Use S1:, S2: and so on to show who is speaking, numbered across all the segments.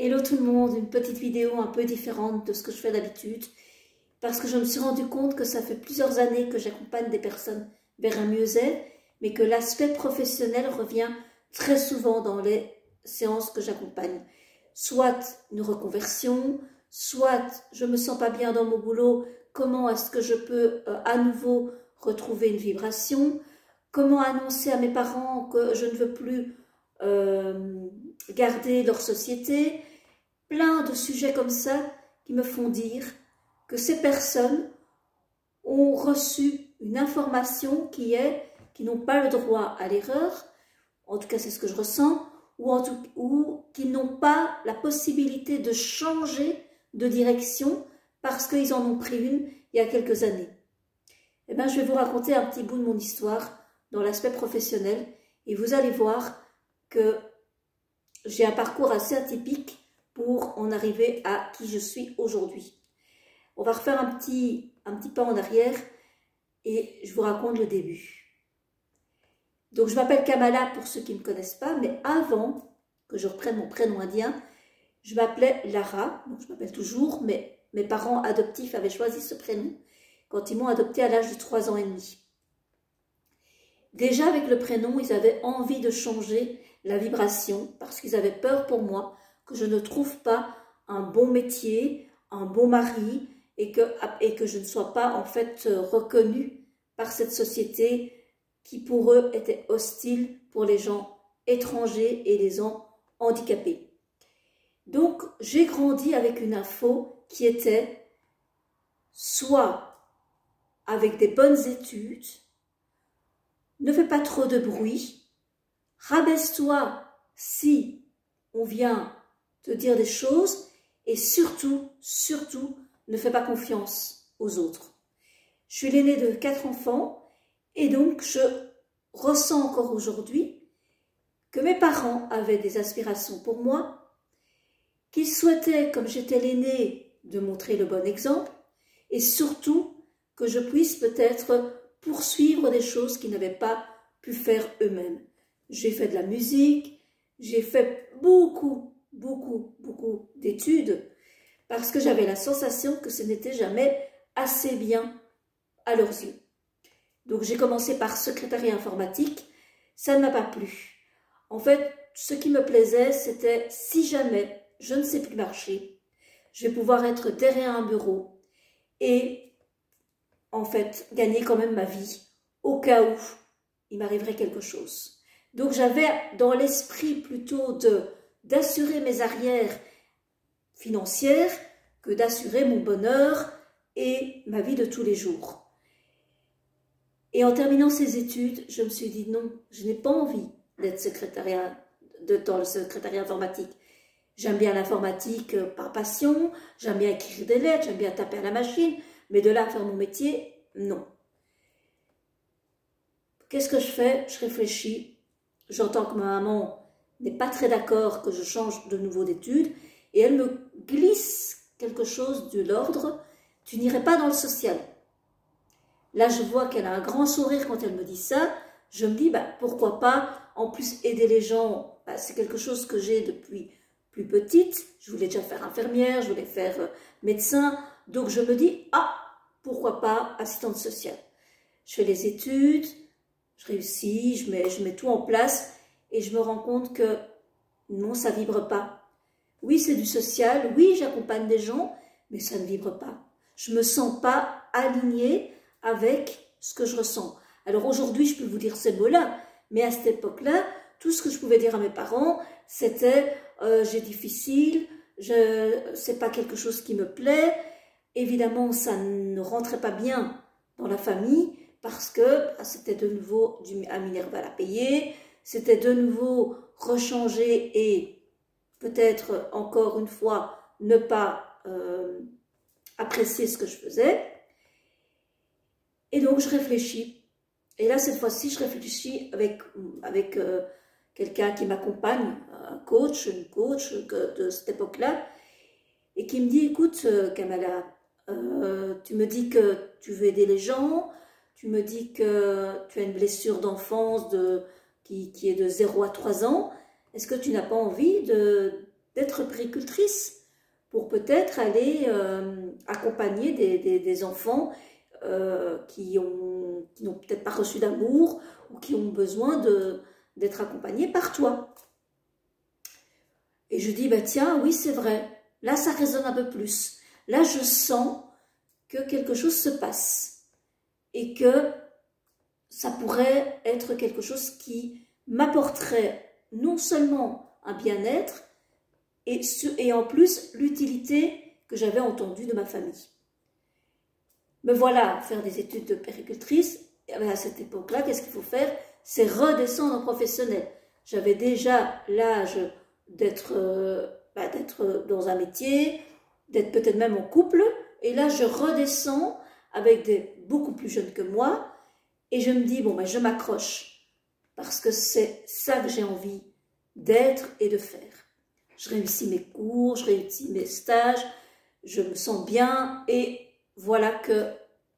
S1: Hello tout le monde, une petite vidéo un peu différente de ce que je fais d'habitude parce que je me suis rendu compte que ça fait plusieurs années que j'accompagne des personnes vers un mieux-être, mais que l'aspect professionnel revient très souvent dans les séances que j'accompagne. Soit une reconversion, soit je me sens pas bien dans mon boulot, comment est-ce que je peux à nouveau retrouver une vibration, comment annoncer à mes parents que je ne veux plus garder leur société, plein de sujets comme ça qui me font dire que ces personnes ont reçu une information qui n'ont pas le droit à l'erreur, en tout cas c'est ce que je ressens, ou qui n'ont pas la possibilité de changer de direction parce qu'ils en ont pris une il y a quelques années. Eh bien, je vais vous raconter un petit bout de mon histoire dans l'aspect professionnel et vous allez voir que j'ai un parcours assez atypique pour en arriver à qui je suis aujourd'hui. On va refaire un petit pas en arrière et je vous raconte le début. Donc je m'appelle Kamala pour ceux qui ne me connaissent pas, mais avant que je reprenne mon prénom indien, je m'appelais Lara, donc je m'appelle toujours, mais mes parents adoptifs avaient choisi ce prénom quand ils m'ont adoptée à l'âge de 3 ans et demi. Déjà avec le prénom, ils avaient envie de changer la vibration parce qu'ils avaient peur pour moi que je ne trouve pas un bon métier, un bon mari et que je ne sois pas en fait reconnue par cette société qui pour eux était hostile pour les gens étrangers et les gens handicapés. Donc j'ai grandi avec une info qui était soit avec des bonnes études, ne fais pas trop de bruit, rabaisse-toi si on vient te dire des choses et surtout, ne fais pas confiance aux autres. Je suis l'aînée de 4 enfants et donc je ressens encore aujourd'hui que mes parents avaient des aspirations pour moi, qu'ils souhaitaient, comme j'étais l'aînée, de montrer le bon exemple et surtout que je puisse peut-être poursuivre des choses qu'ils n'avaient pas pu faire eux-mêmes. J'ai fait de la musique, j'ai fait beaucoup d'études parce que j'avais la sensation que ce n'était jamais assez bien à leurs yeux. Donc j'ai commencé par secrétariat informatique, ça ne m'a pas plu. En fait, ce qui me plaisait, c'était si jamais je ne sais plus marcher, je vais pouvoir être derrière un bureau et en fait gagner quand même ma vie au cas où il m'arriverait quelque chose. Donc j'avais dans l'esprit plutôt d'assurer mes arrières financières que d'assurer mon bonheur et ma vie de tous les jours. Et en terminant ces études, je me suis dit non, je n'ai pas envie d'être dans le secrétariat informatique. J'aime bien l'informatique par passion, j'aime bien écrire des lettres, j'aime bien taper à la machine, mais de là à faire mon métier, non. Qu'est-ce que je fais? Je réfléchis. J'entends que ma maman n'est pas très d'accord que je change de nouveau d'études et elle me glisse quelque chose de l'ordre « tu n'irais pas dans le social ». Là, je vois qu'elle a un grand sourire quand elle me dit ça. Je me dis, bah, pourquoi pas, en plus aider les gens, bah, c'est quelque chose que j'ai depuis plus petite. Je voulais déjà faire infirmière, je voulais faire médecin. Donc je me dis, ah, pourquoi pas assistante sociale. Je fais les études, je réussis, je mets tout en place et je me rends compte que non, ça ne vibre pas. Oui, c'est du social, oui, j'accompagne des gens, mais ça ne vibre pas. Je ne me sens pas alignée avec ce que je ressens. Alors aujourd'hui, je peux vous dire ces mots-là, mais à cette époque-là, tout ce que je pouvais dire à mes parents, c'était j'ai difficile, c'est pas quelque chose qui me plaît. Évidemment, ça ne rentrait pas bien dans la famille, parce que c'était de nouveau un Minerval à payer, c'était de nouveau rechanger et peut-être encore une fois ne pas apprécier ce que je faisais. Et donc je réfléchis. Et là, cette fois-ci, je réfléchis avec quelqu'un qui m'accompagne, un coach, une coach de cette époque-là, et qui me dit, écoute, Kamala, tu me dis que tu veux aider les gens, tu me dis que tu as une blessure d'enfance qui est de 0 à 3 ans. Est-ce que tu n'as pas envie d'être puéricultrice pour peut-être aller accompagner des enfants qui n'ont peut-être pas reçu d'amour ou qui ont besoin d'être accompagnés par toi. Et je dis, bah tiens, oui, c'est vrai. Là, ça résonne un peu plus. Là, je sens que quelque chose se passe et que ça pourrait être quelque chose qui m'apporterait non seulement un bien-être et en plus l'utilité que j'avais entendue de ma famille. Me voilà faire des études de puéricultrice. Et à cette époque-là, qu'est-ce qu'il faut faire? C'est redescendre en professionnel. J'avais déjà l'âge d'être dans un métier, d'être peut-être même en couple. Et là, je redescends avec des beaucoup plus jeunes que moi. Et je me dis, bon, ben, je m'accroche. Parce que c'est ça que j'ai envie d'être et de faire. Je réussis mes cours, je réussis mes stages, je me sens bien et voilà que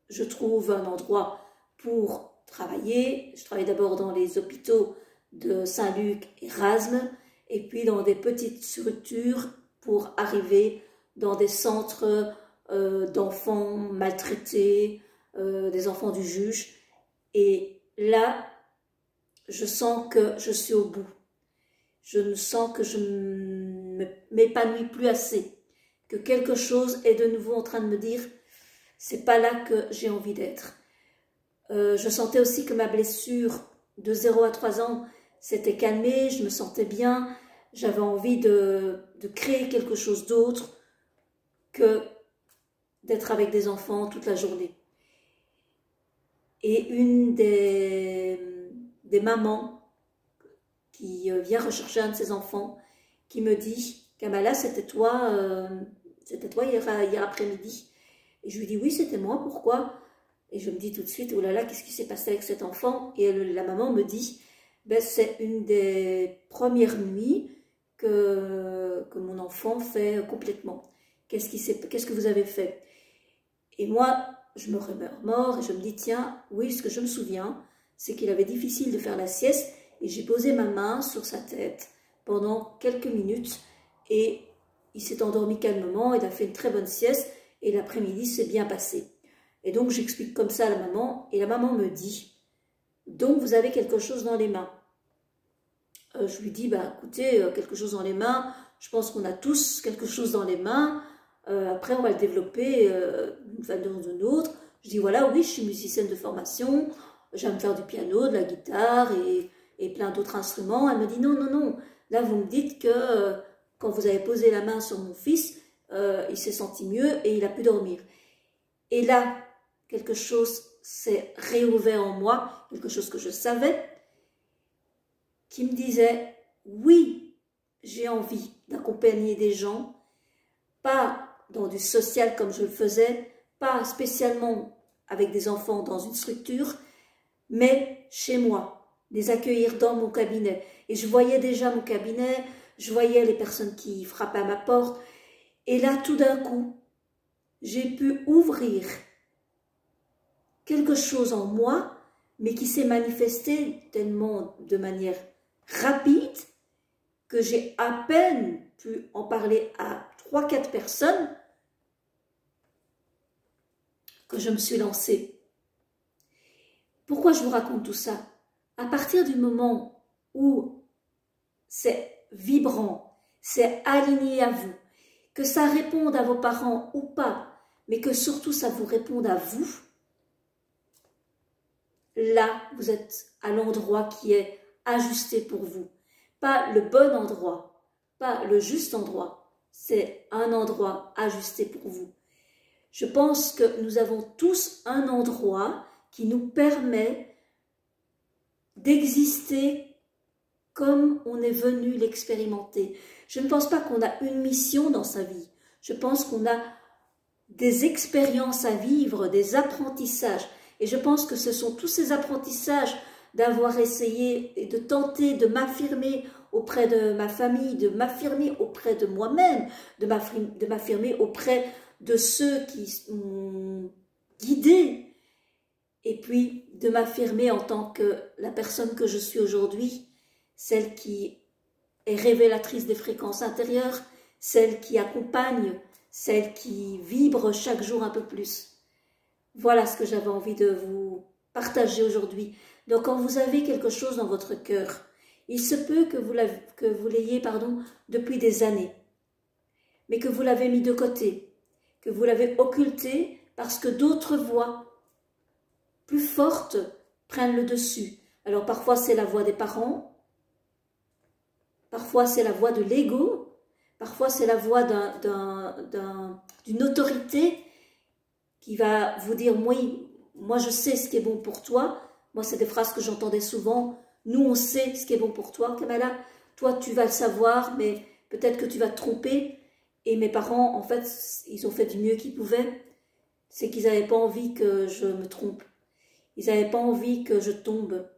S1: je trouve un endroit pour travailler. Je travaille d'abord dans les hôpitaux de Saint-Luc et Erasme et puis dans des petites structures pour arriver dans des centres d'enfants maltraités, des enfants du juge. Et là, je sens que je suis au bout. Je me sens que je ne m'épanouis plus assez, que quelque chose est de nouveau en train de me dire c'est pas là que j'ai envie d'être. Je sentais aussi que ma blessure de 0 à 3 ans s'était calmée, je me sentais bien, j'avais envie de créer quelque chose d'autre que d'être avec des enfants toute la journée. Et une des mamans qui vient rechercher un de ses enfants, qui me dit « Kamala, c'était toi hier après-midi ?» Et je lui dis « Oui, c'était moi, pourquoi ?» Et je me dis tout de suite « Oh là là, qu'est-ce qui s'est passé avec cet enfant ?» Et la maman me dit ben, « C'est une des premières nuits que mon enfant fait complètement. Qu'est-ce que vous avez fait ?» Et moi, je me remémore et je me dis « Tiens, oui, ce que je me souviens, c'est qu'il avait difficile de faire la sieste. » Et j'ai posé ma main sur sa tête pendant quelques minutes et il s'est endormi calmement, il a fait une très bonne sieste et l'après-midi s'est bien passé. Et donc j'explique comme ça à la maman et la maman me dit « Donc vous avez quelque chose dans les mains ?» Je lui dis bah, « Écoutez, quelque chose dans les mains, je pense qu'on a tous quelque chose dans les mains, après on va le développer d'une façon ou d'une autre. » Je dis « Voilà, oui, je suis musicienne de formation, j'aime faire du piano, de la guitare et plein d'autres instruments. » Elle me dit non, non, non, là vous me dites que quand vous avez posé la main sur mon fils, il s'est senti mieux et il a pu dormir. Et là, quelque chose s'est réouvert en moi, quelque chose que je savais, qui me disait oui, j'ai envie d'accompagner des gens, pas dans du social comme je le faisais, pas spécialement avec des enfants dans une structure, mais chez moi, les accueillir dans mon cabinet. Et je voyais déjà mon cabinet, je voyais les personnes qui frappaient à ma porte. Et là, tout d'un coup, j'ai pu ouvrir quelque chose en moi, mais qui s'est manifesté tellement de manière rapide que j'ai à peine pu en parler à 3-4 personnes que je me suis lancée. Pourquoi je vous raconte tout ça? À partir du moment où c'est vibrant, c'est aligné à vous, que ça réponde à vos parents ou pas, mais que surtout ça vous réponde à vous, là, vous êtes à l'endroit qui est ajusté pour vous. Pas le bon endroit, pas le juste endroit, c'est un endroit ajusté pour vous. Je pense que nous avons tous un endroit qui nous permet d'exister comme on est venu l'expérimenter. Je ne pense pas qu'on a une mission dans sa vie. Je pense qu'on a des expériences à vivre, des apprentissages. Et je pense que ce sont tous ces apprentissages d'avoir essayé et de tenter de m'affirmer auprès de ma famille, de m'affirmer auprès de moi-même, de m'affirmer auprès de ceux qui m'ont guidée, et puis de m'affirmer en tant que la personne que je suis aujourd'hui, celle qui est révélatrice des fréquences intérieures, celle qui accompagne, celle qui vibre chaque jour un peu plus. Voilà ce que j'avais envie de vous partager aujourd'hui. Donc quand vous avez quelque chose dans votre cœur, il se peut que vous l'ayez depuis des années, mais que vous l'avez mis de côté, que vous l'avez occulté parce que d'autres voix plus fortes prennent le dessus. Alors parfois c'est la voix des parents, parfois c'est la voix de l'ego, parfois c'est la voix d'une autorité qui va vous dire « oui, moi je sais ce qui est bon pour toi ». Moi c'est des phrases que j'entendais souvent. « Nous on sait ce qui est bon pour toi, Kamala. Toi tu vas le savoir, mais peut-être que tu vas te tromper. » Et mes parents, en fait, ils ont fait du mieux qu'ils pouvaient. C'est qu'ils n'avaient pas envie que je me trompe. Ils n'avaient pas envie que je tombe.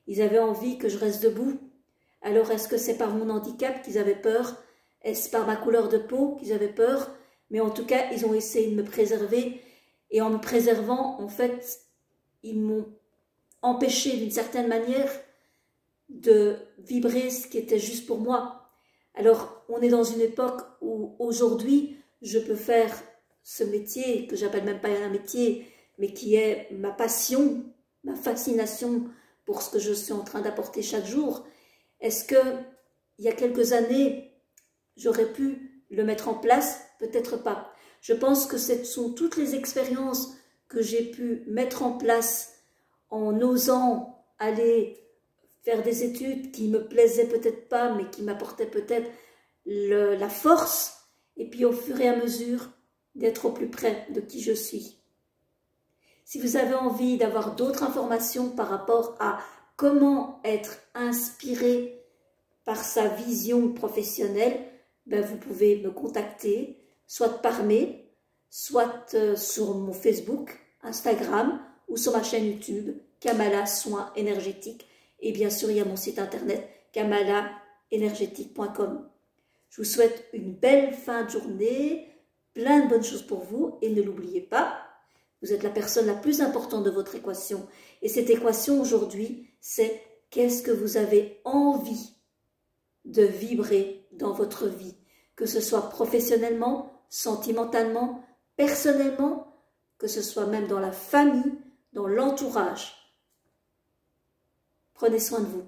S1: Ils avaient envie que je reste debout. Alors est-ce que c'est par mon handicap qu'ils avaient peur? Est-ce par ma couleur de peau qu'ils avaient peur? Mais en tout cas, ils ont essayé de me préserver. Et en me préservant, en fait, ils m'ont empêché d'une certaine manière de vibrer ce qui était juste pour moi. Alors, on est dans une époque où aujourd'hui, je peux faire ce métier, que j'appelle même pas un métier, mais qui est ma passion, ma fascination pour ce que je suis en train d'apporter chaque jour. Est-ce que, il y a quelques années, j'aurais pu le mettre en place? Peut-être pas. Je pense que ce sont toutes les expériences que j'ai pu mettre en place en osant aller faire des études qui me plaisaient peut-être pas, mais qui m'apportaient peut-être la force, et puis au fur et à mesure d'être au plus près de qui je suis. Si vous avez envie d'avoir d'autres informations par rapport à comment être inspiré par sa vision professionnelle, ben vous pouvez me contacter, soit par mail, soit sur mon Facebook, Instagram ou sur ma chaîne YouTube, Kamala Soins Énergétiques. Et bien sûr, il y a mon site internet, kamalaénergétique.com. Je vous souhaite une belle fin de journée, plein de bonnes choses pour vous. Et ne l'oubliez pas, vous êtes la personne la plus importante de votre équation. Et cette équation aujourd'hui, c'est qu'est-ce que vous avez envie de vibrer dans votre vie, que ce soit professionnellement, sentimentalement, personnellement, que ce soit même dans la famille, dans l'entourage. Prenez soin de vous.